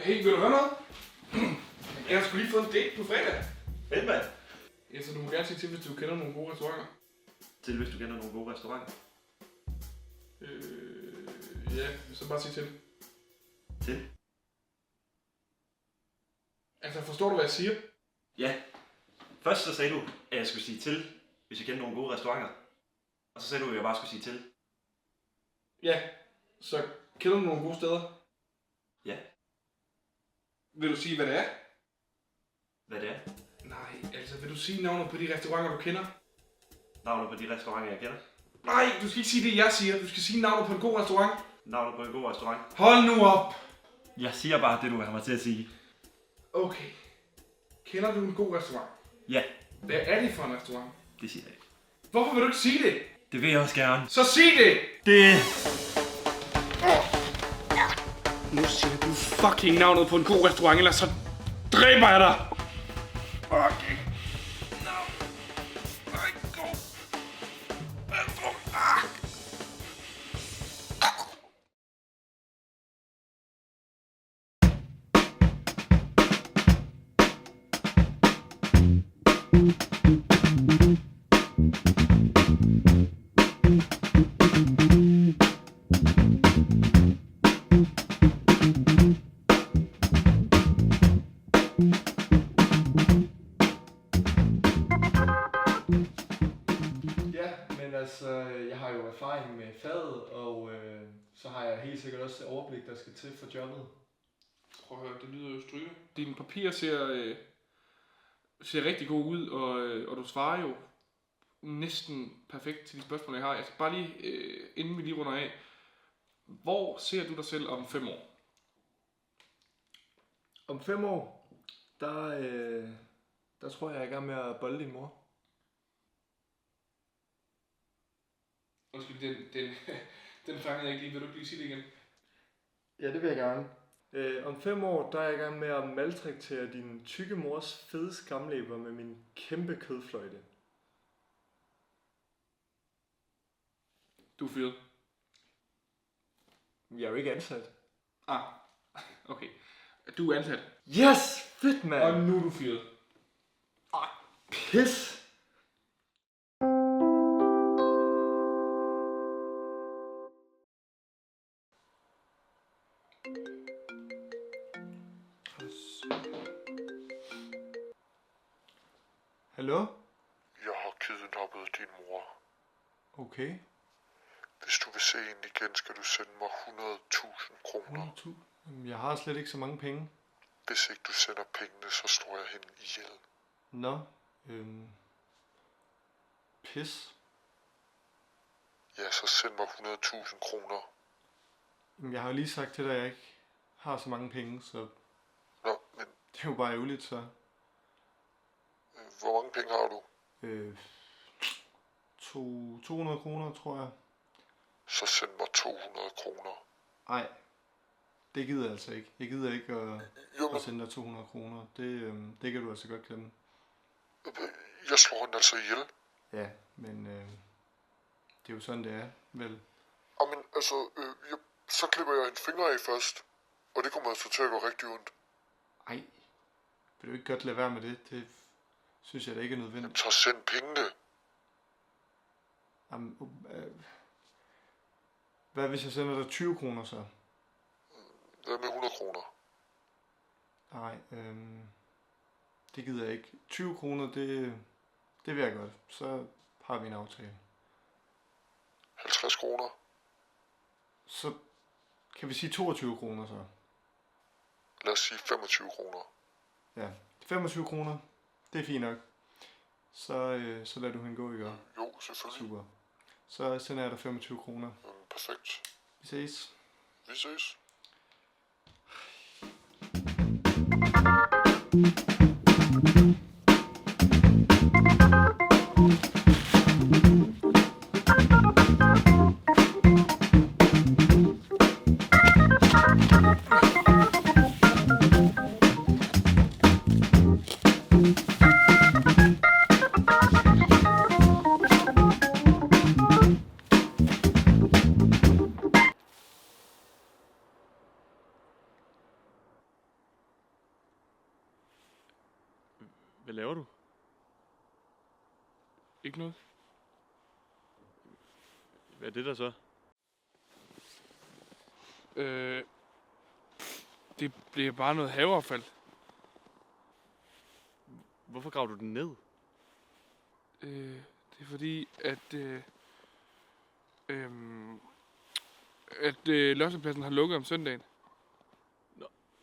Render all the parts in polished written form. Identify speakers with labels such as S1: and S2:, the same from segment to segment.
S1: Hey, vil du høre noget? Jeg har sgu lige fået en date på fredag.
S2: Fedt, mand.
S1: Ja, så du må gerne sige til, hvis du kender nogle gode restauranter.
S2: Til, hvis du kender nogle gode restauranter.
S1: Ja, så bare sige til.
S2: Til?
S1: Altså, forstår du, hvad jeg siger?
S2: Ja. Først så sagde du, at jeg skulle sige til, hvis jeg kender nogle gode restauranter. Og så sagde du, at jeg bare skulle sige til.
S1: Ja, så kender du nogle gode steder?
S2: Ja.
S1: Vil du sige, hvad det er?
S2: Hvad det er?
S1: Nej, altså, vil du sige navnet på de restauranter, du kender?
S2: Navnet på de restauranter, jeg kender.
S1: Nej, du skal ikke sige det, jeg siger. Du skal sige navnet på en god restaurant.
S2: Navnet på en god restaurant.
S1: Hold nu op!
S2: Jeg siger bare det, du har mig til at sige.
S1: Okay. Kender du en god restaurant?
S2: Ja,
S1: Hvad er det for en restaurant?
S2: det siger jeg ikke.
S1: Hvorfor vil du ikke sige det?
S2: Det vil jeg også gerne.
S1: Så sig det!
S2: Det...
S1: Nu siger du fucking navnet på en god restaurant, ellers så dræber jeg dig! Okay. No. Nej, go.
S3: Altså, jeg har jo erfaring med faget, og så har jeg helt sikkert også det overblik, der skal til for jobbet.
S1: Prøv at høre, det lyder jo stryge. Dine papirer ser rigtig gode ud, og du svarer jo næsten perfekt til de spørgsmål, jeg har. Jeg skal bare lige, inden vi lige runder af, hvor ser du dig selv om 5 år?
S3: Om 5 år, der tror jeg er i gang med at bolde din mor.
S1: Undskyld, den fangede jeg ikke lige. Vil du ikke lige sige det igen?
S3: Ja, det vil jeg gerne. Om 5 år, der er jeg i gang med at maltraktere din tykke mors fede skamlæber med min kæmpe kødfløjte.
S1: Du er fyret.
S3: Jeg er jo ikke ansat.
S1: Ah, okay. Du er ansat.
S3: Yes! Fedt, mand!
S1: Og nu er du fyret.
S3: Pis! Hallo?
S4: Jeg har kidnappet din mor.
S3: Okay.
S4: Hvis du vil se hende igen, skal du sende mig 100.000 kroner.
S3: 100.000? Jamen, jeg har slet ikke så mange penge.
S4: Hvis ikke du sender pengene, så slår jeg hende ihjel.
S3: Nå, pis.
S4: Ja, så send mig 100.000 kroner.
S3: Jamen, jeg har jo lige sagt til dig, at jeg ikke har så mange penge, så
S4: Nå, men
S3: det er jo bare ærgerligt, så.
S4: hvor mange penge har du?
S3: 200 kroner, tror jeg.
S4: Så send mig 200 kroner.
S3: Nej, det gider jeg altså ikke. Jeg gider ikke
S4: Jamen,
S3: at sende dig 200 kroner. Det kan du altså godt glemme.
S4: jeg slår hende altså ihjel.
S3: Ja, men det er jo sådan, det er, vel?
S4: Jamen, altså, så klipper jeg en finger af først. Og det kommer altså til at gå rigtig ondt.
S3: Ej, vil du ikke godt lade være med det? Det synes jeg da ikke er nødvendigt.
S4: Så send pengene.
S3: Jamen, hvad hvis jeg sender dig 20 kroner så?
S4: Hvad med 100 kroner?
S3: Nej, det gider jeg ikke. 20 kroner, det vil jeg godt. Så har vi en aftale.
S4: 50 kroner?
S3: Så kan vi sige 22 kroner så.
S4: Lad os sige 25 kroner.
S3: Ja, 25 kroner. Det er fint nok. Så lader du hende gå, ikke?
S4: Jo, selvfølgelig.
S3: Super. Så sender jeg dig 25 kroner.
S4: Perfekt.
S3: Vi ses.
S4: Vi ses.
S5: Hvad laver du?
S1: Ikke noget.
S5: Hvad er det der så?
S1: Det bliver bare noget haveaffald.
S5: Hvorfor graver du den ned?
S1: Det er fordi, at lossepladsen har lukket om søndagen.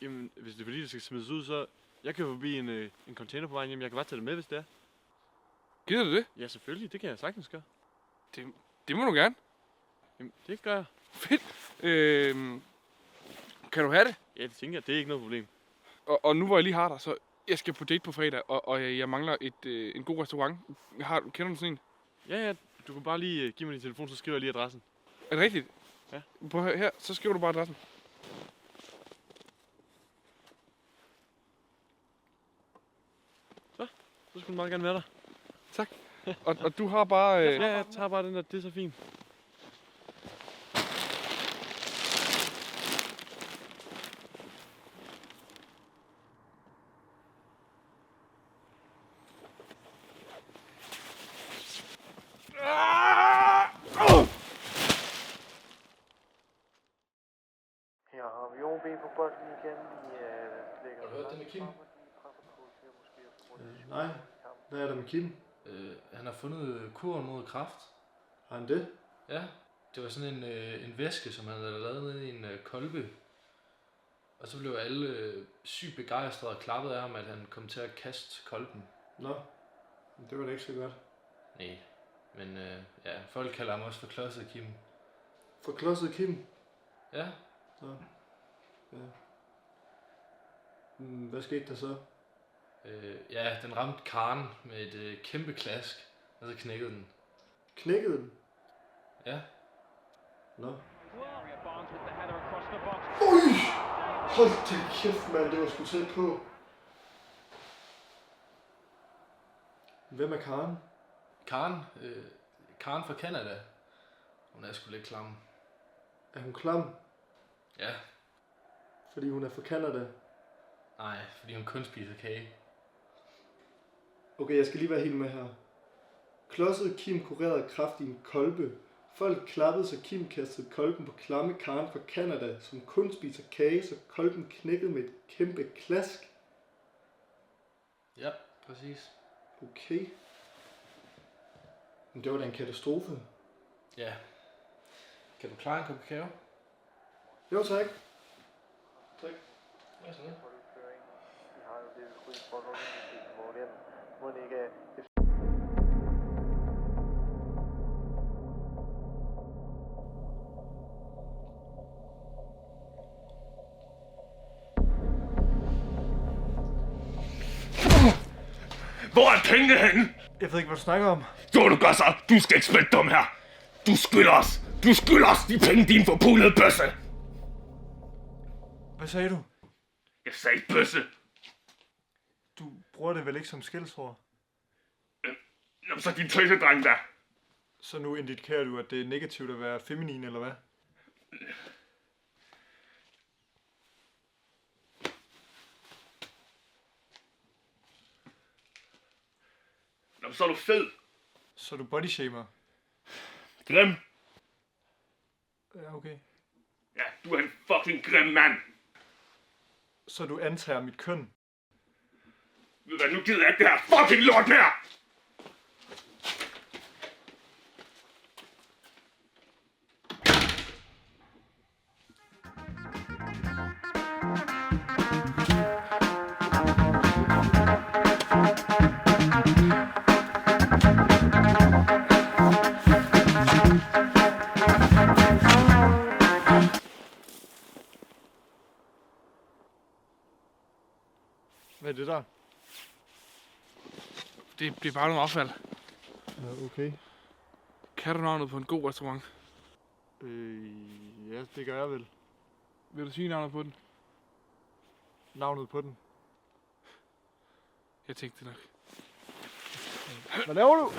S5: Jamen, hvis det er fordi, det skal smides ud, så... Jeg kører forbi en container på vejen hjem. Jeg kan bare tage det med, hvis det er.
S1: Gider du det?
S5: Ja, selvfølgelig. Det kan jeg sagtens gøre.
S1: Det må du gerne.
S5: Jamen, det gør jeg.
S1: Fedt. Kan du have det?
S5: Ja, det tænker jeg. Det er ikke noget problem.
S1: Og nu hvor jeg lige har dig, så jeg skal på date på fredag, og jeg mangler en god restaurant. Kender du sådan en?
S5: Ja, du kan bare lige give mig din telefon, så skriver jeg lige adressen.
S1: Er det rigtigt?
S5: Ja.
S1: Prøv her, så skriver du bare adressen.
S5: Så skulle du meget gerne være der.
S1: Tak. Og du har bare...
S5: Ja, jeg tager bare den der. Det er så fint.
S3: Her har vi OB på bolden igen.
S6: Har du hørt det med Kim?
S3: Nej. Hvad er der med Kim?
S6: Han har fundet kuren mod kræft.
S3: Har han det?
S6: Ja, det var sådan en væske, som han havde lavet nede i en kolbe. Og så blev alle sygt begejstrede og klappede af ham, at han kom til at kaste kolben.
S3: Nå, det var da ikke så godt.
S6: Nej, men ja, folk kalder ham også for klodset Kim.
S3: For klodset Kim?
S6: Ja.
S3: Nå. Ja. Hvad skete der så?
S6: Ja, den ramte Karen med et kæmpe klask, og så knækkede den.
S3: Knækkede den?
S6: Ja.
S3: Nå. Ui! Hold da kæft, mand, det var sgu tæt på. Hvem er Karen?
S6: Karen fra Canada. Hun er sgu lidt klam.
S3: Er hun klam?
S6: Ja.
S3: Fordi hun er fra Canada?
S6: Nej, fordi hun kun spiser kage.
S3: Okay, jeg skal lige være helt med her. Klodset Kim kurerede kræft i en kolbe. Folk klappede, så Kim kastede kolben på klamme Karen fra Canada, som kun spiser kage, så kolben knækkede med et kæmpe klask.
S6: Ja, præcis.
S3: Okay. Men det var da en katastrofe.
S6: Ja. Kan du klare en kop kakao?
S3: Jo, tak. Tak.
S6: Ja, sådan.
S7: Hvor er pengene henne?
S3: Jeg ved ikke, hvad du snakker om.
S7: Jo, du gør så. Du skal ikke spille dum her. Du skylder os. Du skylder os de penge, din forpulede bøsse.
S3: Hvad sagde du?
S7: Jeg sagde bøsse.
S3: Du bruger det vel ikke som skældsord?
S7: Nå, så din tøsedreng der.
S3: Så nu indikerer du, at det er negativt at være feminin, eller hvad?
S7: Nå, så er du fed.
S3: Så er du bodyshamer?
S7: Grim.
S3: Ja, okay.
S7: Ja, du er en fucking grim mand.
S3: Så du antager mit køn?
S7: Ved du hvad, nu gider jeg ikke det her fucking lort mere.
S3: Hvad er det der?
S1: Det bliver bare noget affald.
S3: Ja, okay.
S1: Kan du navnet på en god restaurant?
S3: Ja, det gør jeg vel.
S1: Vil du sige navnet på den?
S3: Navnet på den.
S1: Jeg tænkte det nok.
S3: Hvad laver du?